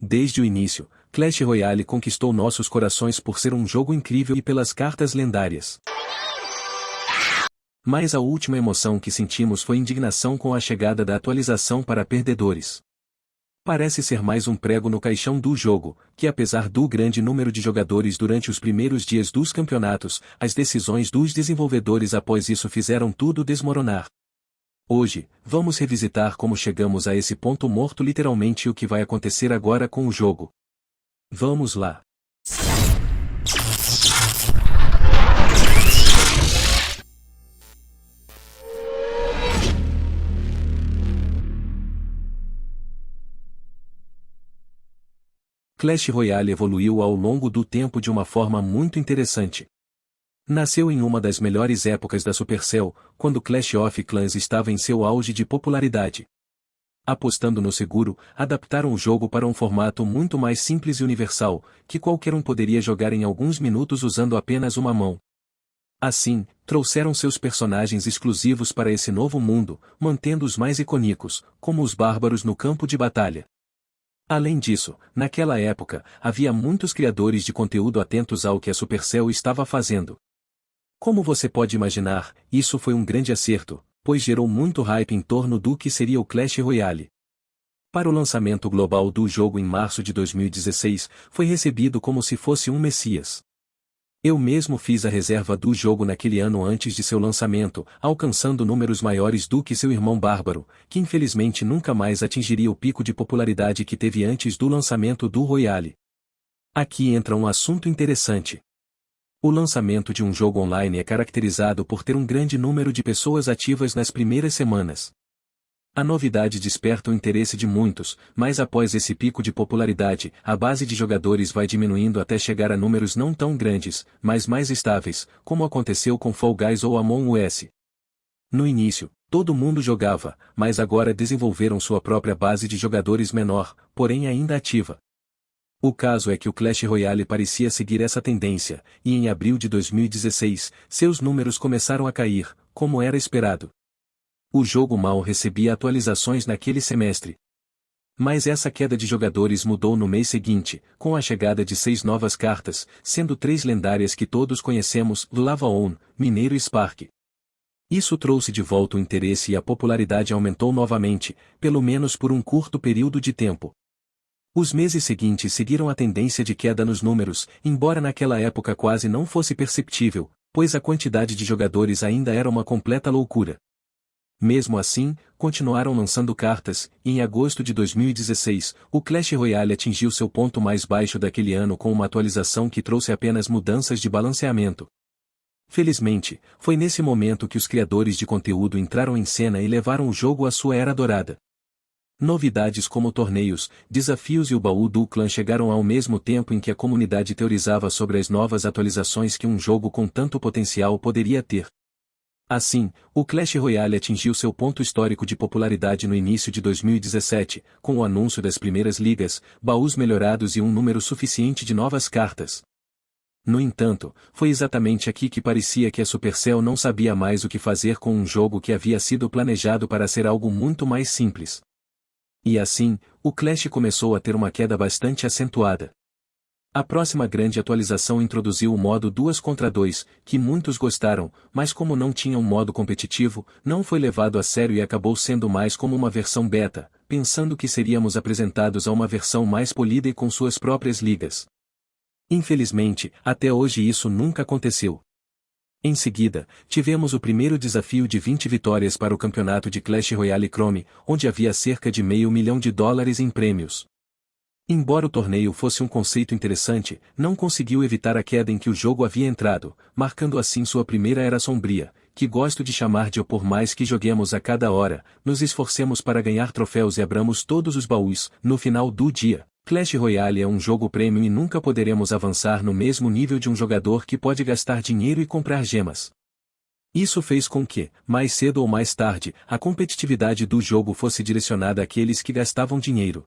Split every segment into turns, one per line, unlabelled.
Desde o início, Clash Royale conquistou nossos corações por ser um jogo incrível e pelas cartas lendárias. Mas a última emoção que sentimos foi indignação com a chegada da atualização para perdedores. Parece ser mais um prego no caixão do jogo, que apesar do grande número de jogadores durante os primeiros dias dos campeonatos, as decisões dos desenvolvedores após isso fizeram tudo desmoronar. Hoje, vamos revisitar como chegamos a esse ponto morto literalmente e o que vai acontecer agora com o jogo. Vamos lá. Clash Royale evoluiu ao longo do tempo de uma forma muito interessante. Nasceu em uma das melhores épocas da Supercell, quando Clash of Clans estava em seu auge de popularidade. Apostando no seguro, adaptaram o jogo para um formato muito mais simples e universal, que qualquer um poderia jogar em alguns minutos usando apenas uma mão. Assim, trouxeram seus personagens exclusivos para esse novo mundo, mantendo os mais icônicos, como os bárbaros no campo de batalha. Além disso, naquela época, havia muitos criadores de conteúdo atentos ao que a Supercell estava fazendo. Como você pode imaginar, isso foi um grande acerto, pois gerou muito hype em torno do que seria o Clash Royale. Para o lançamento global do jogo em março de 2016, foi recebido como se fosse um messias. Eu mesmo fiz a reserva do jogo naquele ano antes de seu lançamento, alcançando números maiores do que seu irmão bárbaro, que infelizmente nunca mais atingiria o pico de popularidade que teve antes do lançamento do Royale. Aqui entra um assunto interessante. O lançamento de um jogo online é caracterizado por ter um grande número de pessoas ativas nas primeiras semanas. A novidade desperta o interesse de muitos, mas após esse pico de popularidade, a base de jogadores vai diminuindo até chegar a números não tão grandes, mas mais estáveis, como aconteceu com Fall Guys ou Among Us. No início, todo mundo jogava, mas agora desenvolveram sua própria base de jogadores menor, porém ainda ativa. O caso é que o Clash Royale parecia seguir essa tendência, e em abril de 2016, seus números começaram a cair, como era esperado. O jogo mal recebia atualizações naquele semestre. Mas essa queda de jogadores mudou no mês seguinte, com a chegada de 6 novas cartas, sendo 3 lendárias que todos conhecemos, Lava-On, Mineiro e Spark. Isso trouxe de volta o interesse e a popularidade aumentou novamente, pelo menos por um curto período de tempo. Os meses seguintes seguiram a tendência de queda nos números, embora naquela época quase não fosse perceptível, pois a quantidade de jogadores ainda era uma completa loucura. Mesmo assim, continuaram lançando cartas, e em agosto de 2016, o Clash Royale atingiu seu ponto mais baixo daquele ano com uma atualização que trouxe apenas mudanças de balanceamento. Felizmente, foi nesse momento que os criadores de conteúdo entraram em cena e levaram o jogo à sua era dourada. Novidades como torneios, desafios e o baú do clã chegaram ao mesmo tempo em que a comunidade teorizava sobre as novas atualizações que um jogo com tanto potencial poderia ter. Assim, o Clash Royale atingiu seu ponto histórico de popularidade no início de 2017, com o anúncio das primeiras ligas, baús melhorados e um número suficiente de novas cartas. No entanto, foi exatamente aqui que parecia que a Supercell não sabia mais o que fazer com um jogo que havia sido planejado para ser algo muito mais simples. E assim, o Clash começou a ter uma queda bastante acentuada. A próxima grande atualização introduziu o modo 2 contra 2, que muitos gostaram, mas como não tinha um modo competitivo, não foi levado a sério e acabou sendo mais como uma versão beta, pensando que seríamos apresentados a uma versão mais polida e com suas próprias ligas. Infelizmente, até hoje isso nunca aconteceu. Em seguida, tivemos o primeiro desafio de 20 vitórias para o campeonato de Clash Royale Chrome, onde havia cerca de $500 mil em prêmios. Embora o torneio fosse um conceito interessante, não conseguiu evitar a queda em que o jogo havia entrado, marcando assim sua primeira era sombria, que gosto de chamar de por mais que joguemos a cada hora, nos esforcemos para ganhar troféus e abramos todos os baús, no final do dia. Clash Royale é um jogo premium e nunca poderemos avançar no mesmo nível de um jogador que pode gastar dinheiro e comprar gemas. Isso fez com que, mais cedo ou mais tarde, a competitividade do jogo fosse direcionada àqueles que gastavam dinheiro.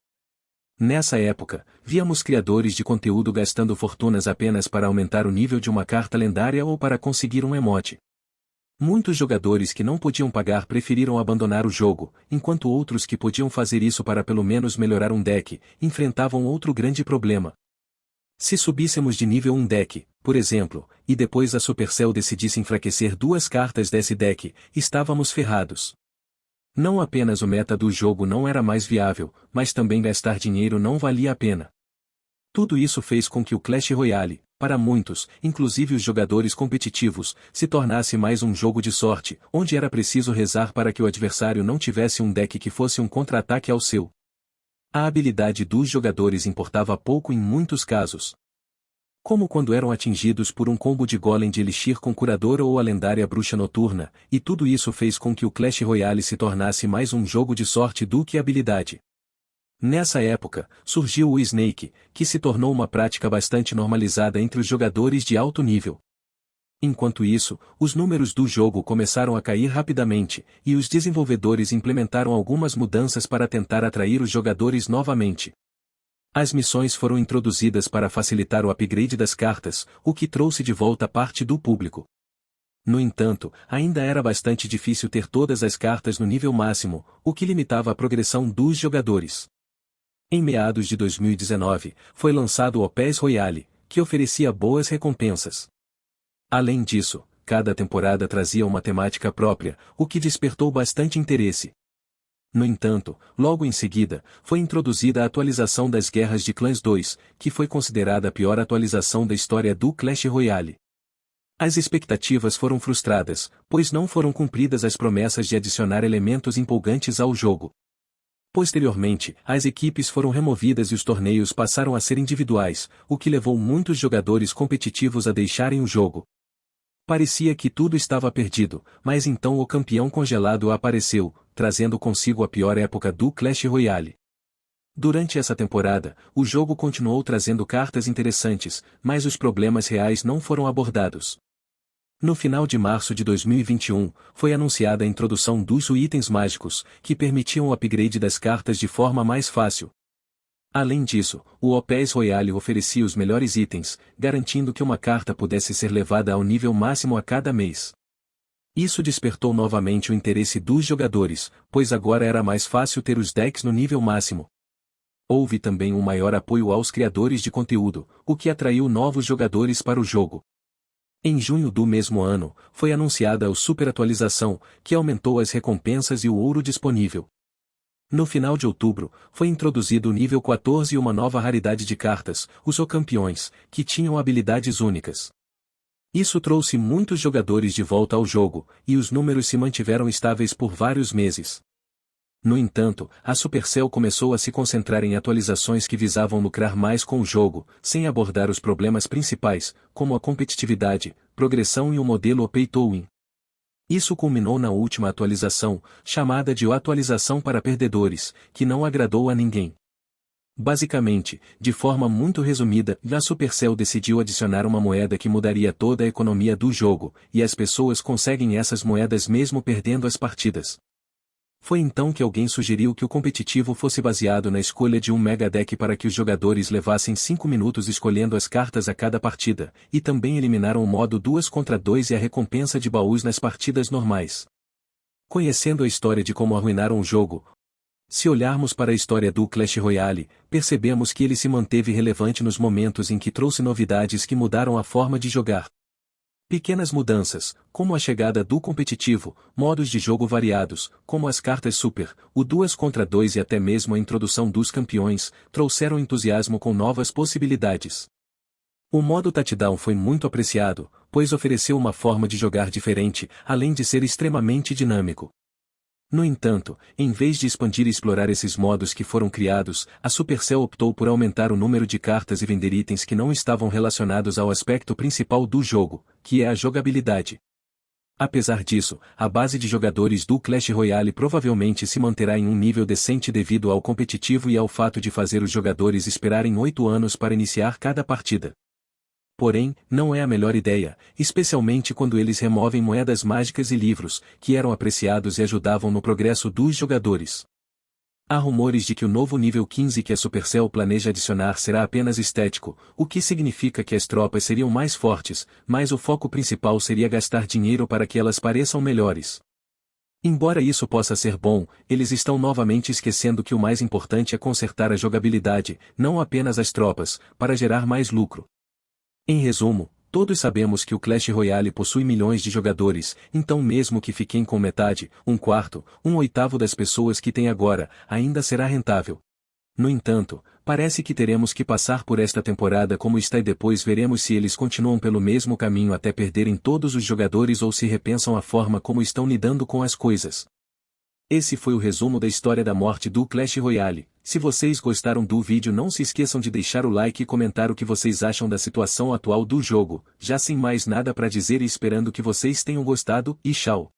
Nessa época, víamos criadores de conteúdo gastando fortunas apenas para aumentar o nível de uma carta lendária ou para conseguir um emote. Muitos jogadores que não podiam pagar preferiram abandonar o jogo, enquanto outros que podiam fazer isso para pelo menos melhorar um deck, enfrentavam outro grande problema. Se subíssemos de nível um deck, por exemplo, e depois a Supercell decidisse enfraquecer duas cartas desse deck, estávamos ferrados. Não apenas o meta do jogo não era mais viável, mas também gastar dinheiro não valia a pena. Tudo isso fez com que o Clash Royale, para muitos, inclusive os jogadores competitivos, se tornasse mais um jogo de sorte, onde era preciso rezar para que o adversário não tivesse um deck que fosse um contra-ataque ao seu. A habilidade dos jogadores importava pouco em muitos casos. Como quando eram atingidos por um combo de Golem de Elixir com Curador ou a lendária Bruxa Noturna, e tudo isso fez com que o Clash Royale se tornasse mais um jogo de sorte do que habilidade. Nessa época, surgiu o Snake, que se tornou uma prática bastante normalizada entre os jogadores de alto nível. Enquanto isso, os números do jogo começaram a cair rapidamente, e os desenvolvedores implementaram algumas mudanças para tentar atrair os jogadores novamente. As missões foram introduzidas para facilitar o upgrade das cartas, o que trouxe de volta parte do público. No entanto, ainda era bastante difícil ter todas as cartas no nível máximo, o que limitava a progressão dos jogadores. Em meados de 2019, foi lançado o PES Royale, que oferecia boas recompensas. Além disso, cada temporada trazia uma temática própria, o que despertou bastante interesse. No entanto, logo em seguida, foi introduzida a atualização das Guerras de Clãs 2, que foi considerada a pior atualização da história do Clash Royale. As expectativas foram frustradas, pois não foram cumpridas as promessas de adicionar elementos empolgantes ao jogo. Posteriormente, as equipes foram removidas e os torneios passaram a ser individuais, o que levou muitos jogadores competitivos a deixarem o jogo. Parecia que tudo estava perdido, mas então o campeão congelado apareceu, trazendo consigo a pior época do Clash Royale. Durante essa temporada, o jogo continuou trazendo cartas interessantes, mas os problemas reais não foram abordados. No final de março de 2021, foi anunciada a introdução dos itens mágicos, que permitiam o upgrade das cartas de forma mais fácil. Além disso, o PES Royale oferecia os melhores itens, garantindo que uma carta pudesse ser levada ao nível máximo a cada mês. Isso despertou novamente o interesse dos jogadores, pois agora era mais fácil ter os decks no nível máximo. Houve também um maior apoio aos criadores de conteúdo, o que atraiu novos jogadores para o jogo. Em junho do mesmo ano, foi anunciada a Super Atualização, que aumentou as recompensas e o ouro disponível. No final de outubro, foi introduzido o nível 14 e uma nova raridade de cartas, os O-Campeões, que tinham habilidades únicas. Isso trouxe muitos jogadores de volta ao jogo, e os números se mantiveram estáveis por vários meses. No entanto, a Supercell começou a se concentrar em atualizações que visavam lucrar mais com o jogo, sem abordar os problemas principais, como a competitividade, progressão e o modelo Pay to Win. Isso culminou na última atualização, chamada de Atualização para Perdedores, que não agradou a ninguém. Basicamente, de forma muito resumida, a Supercell decidiu adicionar uma moeda que mudaria toda a economia do jogo, e as pessoas conseguem essas moedas mesmo perdendo as partidas. Foi então que alguém sugeriu que o competitivo fosse baseado na escolha de um Mega Deck para que os jogadores levassem 5 minutos escolhendo as cartas a cada partida, e também eliminaram o modo 2 contra 2 e a recompensa de baús nas partidas normais. Conhecendo a história de como arruinaram o jogo, se olharmos para a história do Clash Royale, percebemos que ele se manteve relevante nos momentos em que trouxe novidades que mudaram a forma de jogar. Pequenas mudanças, como a chegada do competitivo, modos de jogo variados, como as cartas Super, o 2 contra 2 e até mesmo a introdução dos campeões, trouxeram entusiasmo com novas possibilidades. O modo Touchdown foi muito apreciado, pois ofereceu uma forma de jogar diferente, além de ser extremamente dinâmico. No entanto, em vez de expandir e explorar esses modos que foram criados, a Supercell optou por aumentar o número de cartas e vender itens que não estavam relacionados ao aspecto principal do jogo, que é a jogabilidade. Apesar disso, a base de jogadores do Clash Royale provavelmente se manterá em um nível decente devido ao competitivo e ao fato de fazer os jogadores esperarem 8 anos para iniciar cada partida. Porém, não é a melhor ideia, especialmente quando eles removem moedas mágicas e livros, que eram apreciados e ajudavam no progresso dos jogadores. Há rumores de que o novo nível 15 que a Supercell planeja adicionar será apenas estético, o que significa que as tropas seriam mais fortes, mas o foco principal seria gastar dinheiro para que elas pareçam melhores. Embora isso possa ser bom, eles estão novamente esquecendo que o mais importante é consertar a jogabilidade, não apenas as tropas, para gerar mais lucro. Em resumo, todos sabemos que o Clash Royale possui milhões de jogadores, então mesmo que fiquem com metade, um quarto, um oitavo das pessoas que tem agora, ainda será rentável. No entanto, parece que teremos que passar por esta temporada como está e depois veremos se eles continuam pelo mesmo caminho até perderem todos os jogadores ou se repensam a forma como estão lidando com as coisas. Esse foi o resumo da história da morte do Clash Royale. Se vocês gostaram do vídeo, não se esqueçam de deixar o like e comentar o que vocês acham da situação atual do jogo. Já sem mais nada para dizer e esperando que vocês tenham gostado, e tchau!